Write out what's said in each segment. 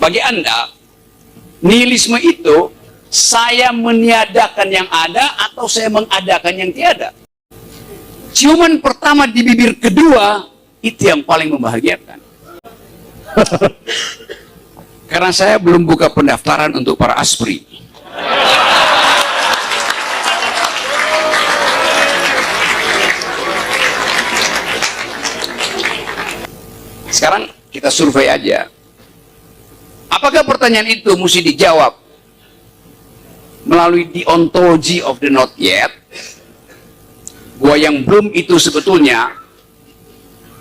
Bagi Anda, nihilisme itu saya meniadakan yang ada atau saya mengadakan yang tiada. Ciuman pertama di bibir kedua itu yang paling membahagiakan. Karena saya belum buka pendaftaran untuk para aspri. Sekarang kita survei aja. Apakah pertanyaan itu mesti dijawab melalui the ontology of the not yet, bahwa yang belum itu sebetulnya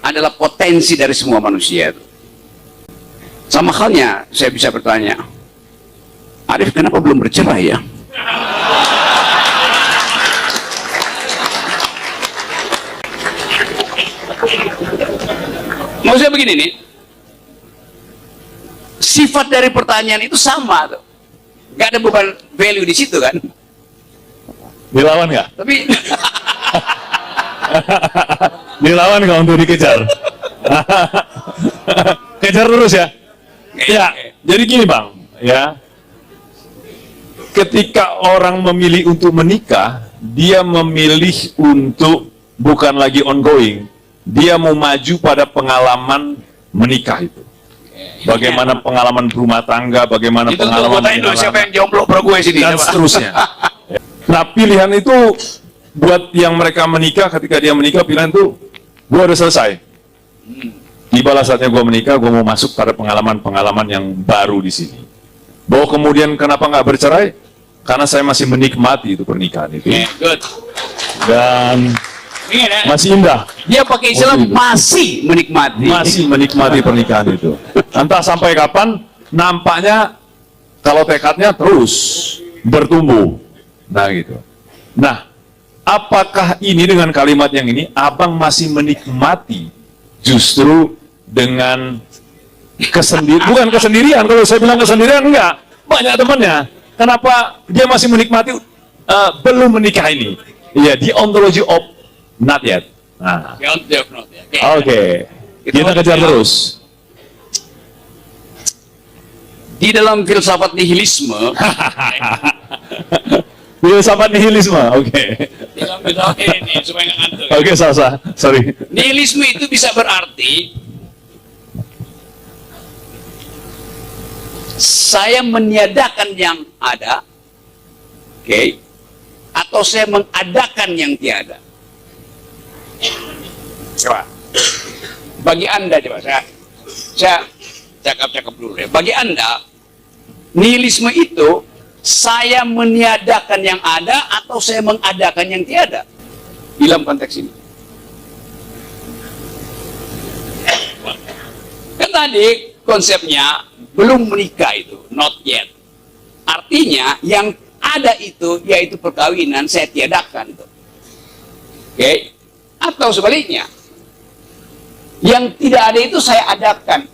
adalah potensi dari semua manusia. Sama halnya saya bisa bertanya, Arif kenapa belum bercerai ya? Mau saya begini nih, sifat dari pertanyaan itu sama tuh. Gak ada beban value di situ kan? Dilawan nggak? Tapi dilawan nggak untuk dikejar? Kejar terus ya? Ya, jadi gini Bang, ya. Ketika orang memilih untuk menikah, dia memilih untuk bukan lagi ongoing, dia mau maju pada pengalaman menikah itu. Bagaimana pengalaman berumah tangga, bagaimana itu pengalaman itu siapa yang jomblo pro gue sini dan seterusnya. Nah, pilihan itu buat yang mereka menikah, ketika dia menikah, pilihan itu gue udah selesai. Tibalah saatnya gue menikah, gue mau masuk pada pengalaman-pengalaman yang baru di sini. Bahwa kemudian kenapa nggak bercerai? Karena saya masih menikmati itu pernikahan itu. Good. Dan masih indah. Dia pakai istilah masih menikmati. Masih menikmati pernikahan itu. Entah sampai kapan, nampaknya kalau tekadnya terus bertumbuh. Nah gitu. Nah, apakah ini dengan kalimat yang ini, abang masih menikmati justru dengan kesendirian? Bukan kesendirian, kalau saya bilang kesendirian enggak. Banyak temannya. Kenapa dia masih menikmati belum menikah ini? Iya, the ontology of not yet. Nah. Oke. Kita kejar terus. Di dalam filsafat nihilisme, filsafat nihilisme, oke. ini supaya nggak ngantuk. Oke, salah, sorry. Nihilisme itu bisa berarti saya meniadakan yang ada, oke, atau saya mengadakan yang tiada. Coba, bagi Anda coba saya cakap dulu ya. Bagi Anda, nihilisme itu saya meniadakan yang ada atau saya mengadakan yang tiada dalam konteks ini. Kan tadi konsepnya belum menikah itu, not yet. Artinya yang ada itu yaitu perkawinan saya tiadakan itu. Oke? Atau sebaliknya, yang tidak ada itu saya adakan.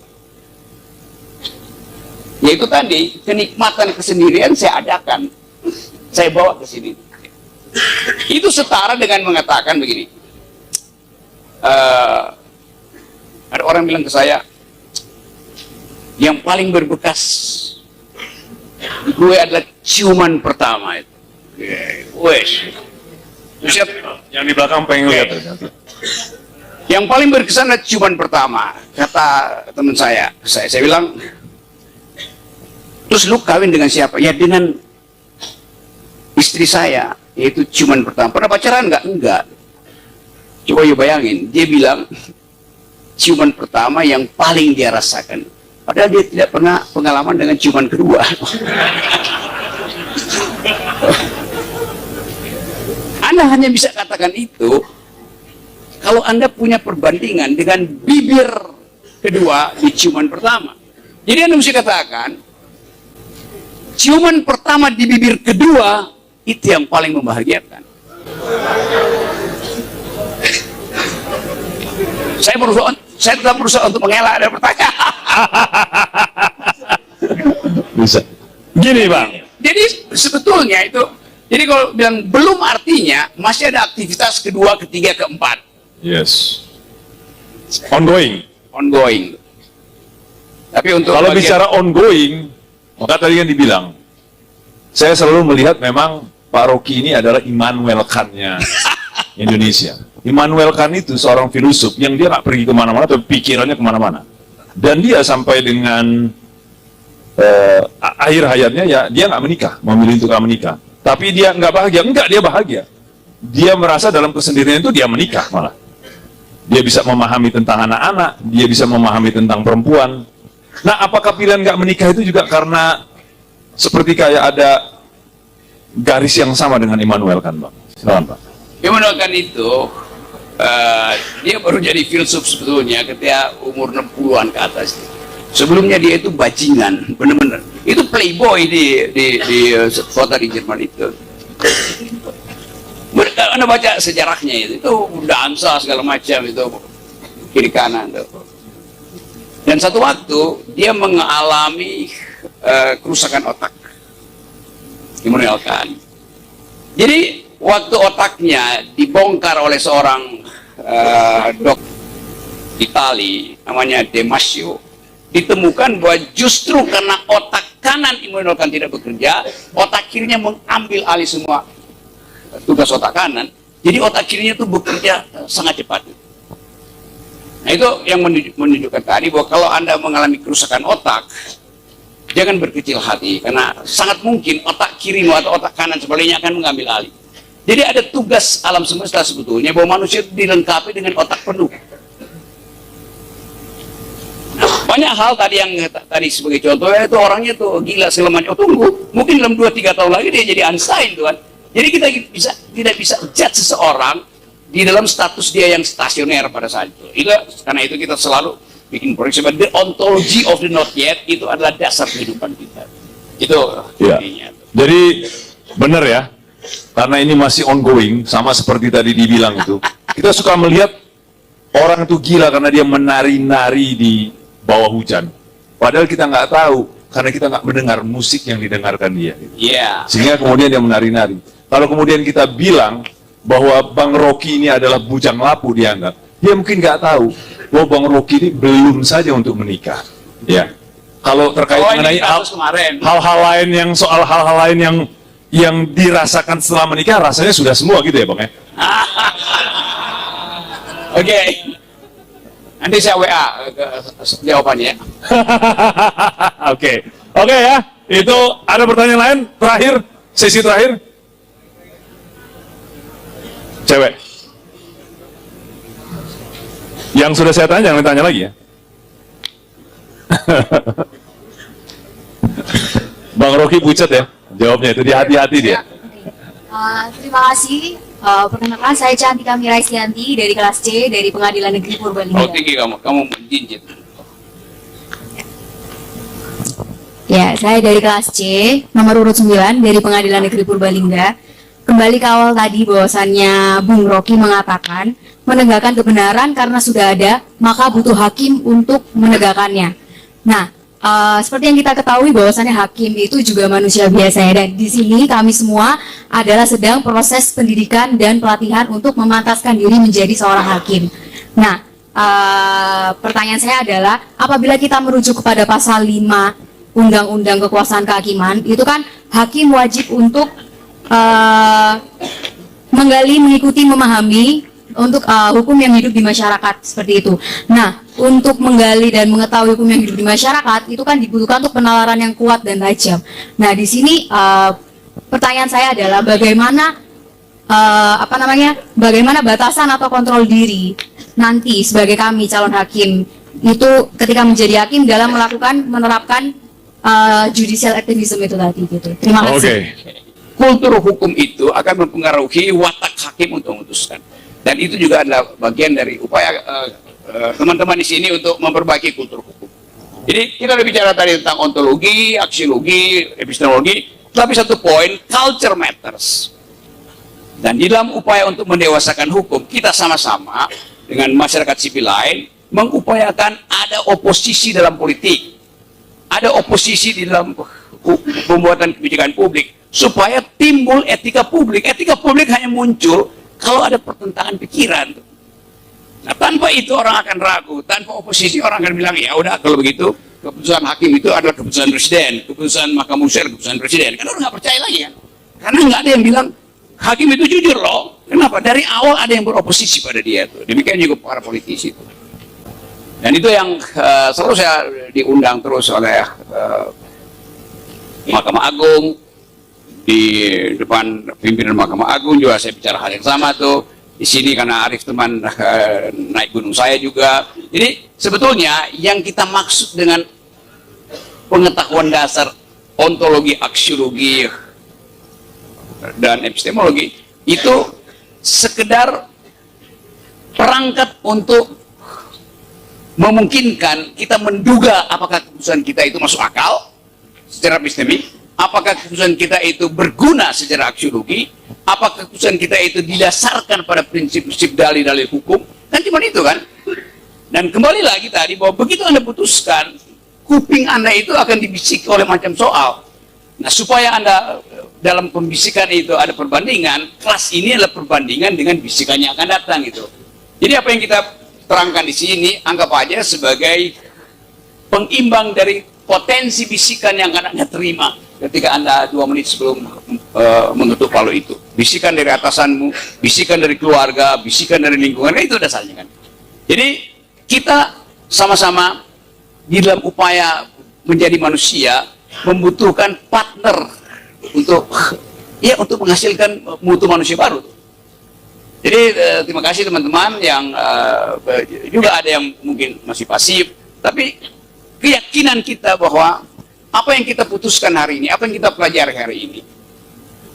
Yaitu tadi, kenikmatan kesendirian saya adakan. Saya bawa ke sini. Itu setara dengan mengatakan begini. Ada orang bilang ke saya, yang paling berbekas gue adalah ciuman pertama itu. Wes. Yang di belakang pengen lihat. Yang paling berkesan adalah ciuman pertama, kata teman saya. Saya bilang, terus lu kawin dengan siapa? Ya dengan istri saya, yaitu ciuman pertama. Pernah pacaran nggak? Enggak. Coba you bayangin, dia bilang ciuman pertama yang paling dia rasakan. Padahal dia tidak pernah pengalaman dengan ciuman kedua. Anda hanya bisa katakan itu kalau Anda punya perbandingan dengan bibir kedua di ciuman pertama. Jadi Anda mesti katakan, ciuman pertama di bibir kedua itu yang paling membahagiakan. Saya tetap berusaha untuk mengelak dari pertanyaan. Bisa. Gini Bang. Jadi sebetulnya itu, jadi kalau bilang belum artinya masih ada aktivitas kedua, ketiga, keempat. Yes. Ongoing. Ongoing. Tapi untuk Kalau bagian- bicara ongoing, maka tadi yang dibilang, saya selalu melihat memang Pak Rocky ini adalah Immanuel Kant-nya Indonesia. Immanuel Kant itu seorang filosof yang dia nggak pergi kemana-mana, tapi pikirannya kemana-mana. Dan dia sampai dengan akhir hayatnya ya dia nggak menikah, memilih untuk nggak menikah. Tapi dia nggak bahagia, enggak, dia bahagia. Dia merasa dalam kesendirian itu dia menikah malah. Dia bisa memahami tentang anak-anak, dia bisa memahami tentang perempuan. Nah, apakah pilihan nggak menikah itu juga karena seperti kayak ada garis yang sama dengan Immanuel Kant, Bang? Silakan, Pak. Immanuel Kant itu dia baru jadi filsuf sebetulnya ketika umur 60-an ke atas. Sebelumnya dia itu bajingan, benar-benar. Itu playboy di kota di Jerman itu. Anda baca sejarahnya itu dansa segala macam itu kiri kanan itu. Dan satu waktu dia mengalami kerusakan otak. Immanuel Kant. Jadi waktu otaknya dibongkar oleh seorang dokter Itali namanya Damasio, ditemukan bahwa justru karena otak kanan Immanuel Kant tidak bekerja, otak kirinya mengambil alih semua tugas otak kanan. Jadi otak kirinya itu bekerja sangat cepat. Nah, itu yang menunjukkan tadi bahwa kalau Anda mengalami kerusakan otak, jangan berkecil hati, karena sangat mungkin otak kirimu atau otak kanan sebaliknya akan mengambil alih. Jadi ada tugas alam semesta sebetulnya bahwa manusia dilengkapi dengan otak penuh. Banyak hal tadi yang tadi sebagai contoh itu orangnya tuh gila segala macam. Oh, tunggu, mungkin dalam 2-3 tahun lagi dia jadi Einstein, tuan. Jadi kita tidak bisa judge seseorang di dalam status dia yang stasioner pada saat itu. Karena itu kita selalu bikin proyeksi. The ontology of the not yet itu adalah dasar kehidupan kita. Itu Ya. intinya. Jadi benar ya, karena ini masih ongoing, sama seperti tadi dibilang itu. Kita suka melihat orang itu gila karena dia menari-nari di bawah hujan. Padahal kita nggak tahu, karena kita nggak mendengar musik yang didengarkan dia. Iya. Sehingga kemudian dia menari-nari. Kalau kemudian kita bilang bahwa Bang Rocky ini adalah bujang lapu dianggap, dia mungkin nggak tahu bahwa Bang Rocky ini belum saja untuk menikah. Ya. Kalau terkait Oh, ini mengenai kasus kemarin. hal-hal lain yang soal hal-hal lain yang dirasakan setelah menikah, rasanya sudah semua gitu ya, Bang ya? Oke. Nanti saya WA jawabannya. Oke. Oke ya. Itu ada pertanyaan lain terakhir, sesi terakhir. Cewek. Yang sudah saya tanya, jangan ditanya lagi ya. Bang Rocky pucat ya, jawabnya itu, dia hati-hati dia. Terima kasih. Perkenalkan, saya Cantika Miraisianti dari kelas C dari Pengadilan Negeri Purbalingga. Oh, tinggi kamu menjinjit. Ya, saya dari kelas C, nomor urut 9 dari Pengadilan Negeri Purbalingga. Kembali ke awal tadi bahwasannya Bung Rocky mengatakan menegakkan kebenaran karena sudah ada, maka butuh hakim untuk menegakkannya. Nah, seperti yang kita ketahui bahwasannya hakim itu juga manusia biasa ya, dan di sini kami semua adalah sedang proses pendidikan dan pelatihan untuk memantaskan diri menjadi seorang hakim. Nah, pertanyaan saya adalah apabila kita merujuk kepada pasal 5 Undang-Undang Kekuasaan Kehakiman, itu kan hakim wajib untuk menggali, mengikuti, memahami untuk hukum yang hidup di masyarakat, seperti itu. Nah, untuk menggali dan mengetahui hukum yang hidup di masyarakat itu kan dibutuhkan untuk penalaran yang kuat dan tajam. Nah, di sini pertanyaan saya adalah bagaimana bagaimana batasan atau kontrol diri nanti sebagai kami calon hakim itu ketika menjadi hakim dalam menerapkan judicial activism itu tadi gitu. Terima kasih. Oke. Kultur hukum itu akan mempengaruhi watak hakim untuk memutuskan. Dan itu juga adalah bagian dari upaya teman-teman di sini untuk memperbaiki kultur hukum. Jadi kita udah bicara tadi tentang ontologi, aksiologi, epistemologi, tapi satu poin, culture matters. Dan di dalam upaya untuk mendewasakan hukum, kita sama-sama dengan masyarakat sipil lain mengupayakan ada oposisi dalam politik, ada oposisi di dalam pembuatan kebijakan publik, supaya timbul etika publik. Etika publik hanya muncul kalau ada pertentangan pikiran. Nah, tanpa itu orang akan ragu, tanpa oposisi orang akan bilang, ya udah kalau begitu keputusan hakim itu adalah keputusan presiden, keputusan mahkamah konstitusi keputusan presiden. Kan orang nggak percaya lagi kan? Karena nggak ada yang bilang hakim itu jujur loh. Kenapa? Dari awal ada yang beroposisi pada dia tuh. Demikian juga para politisi itu. Dan itu yang selalu saya diundang terus oleh Mahkamah Agung, di depan pimpinan Mahkamah Agung juga saya bicara hal yang sama tuh. Di sini karena Arif teman naik gunung saya juga. Jadi sebetulnya yang kita maksud dengan pengetahuan dasar ontologi, aksiologi, dan epistemologi itu sekedar perangkat untuk memungkinkan kita menduga apakah keputusan kita itu masuk akal secara epistemik, apakah keputusan kita itu berguna secara aksiologi, apakah keputusan kita itu didasarkan pada prinsip-prinsip dalil-dalil hukum, kan cuma itu kan. Dan kembali lagi tadi bahwa begitu Anda putuskan, kuping Anda itu akan dibisik oleh macam soal. Nah, supaya Anda dalam pembisikan itu ada perbandingan, kelas ini adalah perbandingan dengan bisikan yang akan datang gitu. Jadi apa yang kita terangkan di sini, anggap aja sebagai pengimbang dari potensi bisikan yang akan Anda terima ketika Anda 2 menit sebelum mengetuk palu itu. Bisikan dari atasanmu, bisikan dari keluarga, bisikan dari lingkungan, itu dasarnya kan. Jadi kita sama-sama di dalam upaya menjadi manusia membutuhkan partner untuk menghasilkan mutu manusia baru. Jadi terima kasih teman-teman yang juga ada yang mungkin masih pasif, tapi keyakinan kita bahwa apa yang kita putuskan hari ini, apa yang kita pelajari hari ini,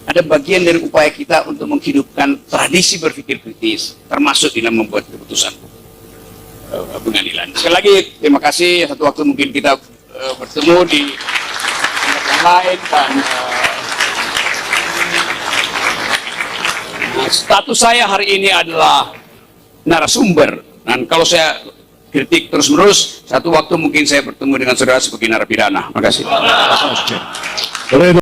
ada bagian dari upaya kita untuk menghidupkan tradisi berpikir kritis, termasuk dalam membuat keputusan pengadilan. Sekali lagi terima kasih. Satu waktu mungkin kita bertemu di tempat yang lain, dan status saya hari ini adalah narasumber. Dan kalau saya kritik terus-menerus, satu waktu mungkin saya bertemu dengan saudara sebagai narapidana. Terima kasih.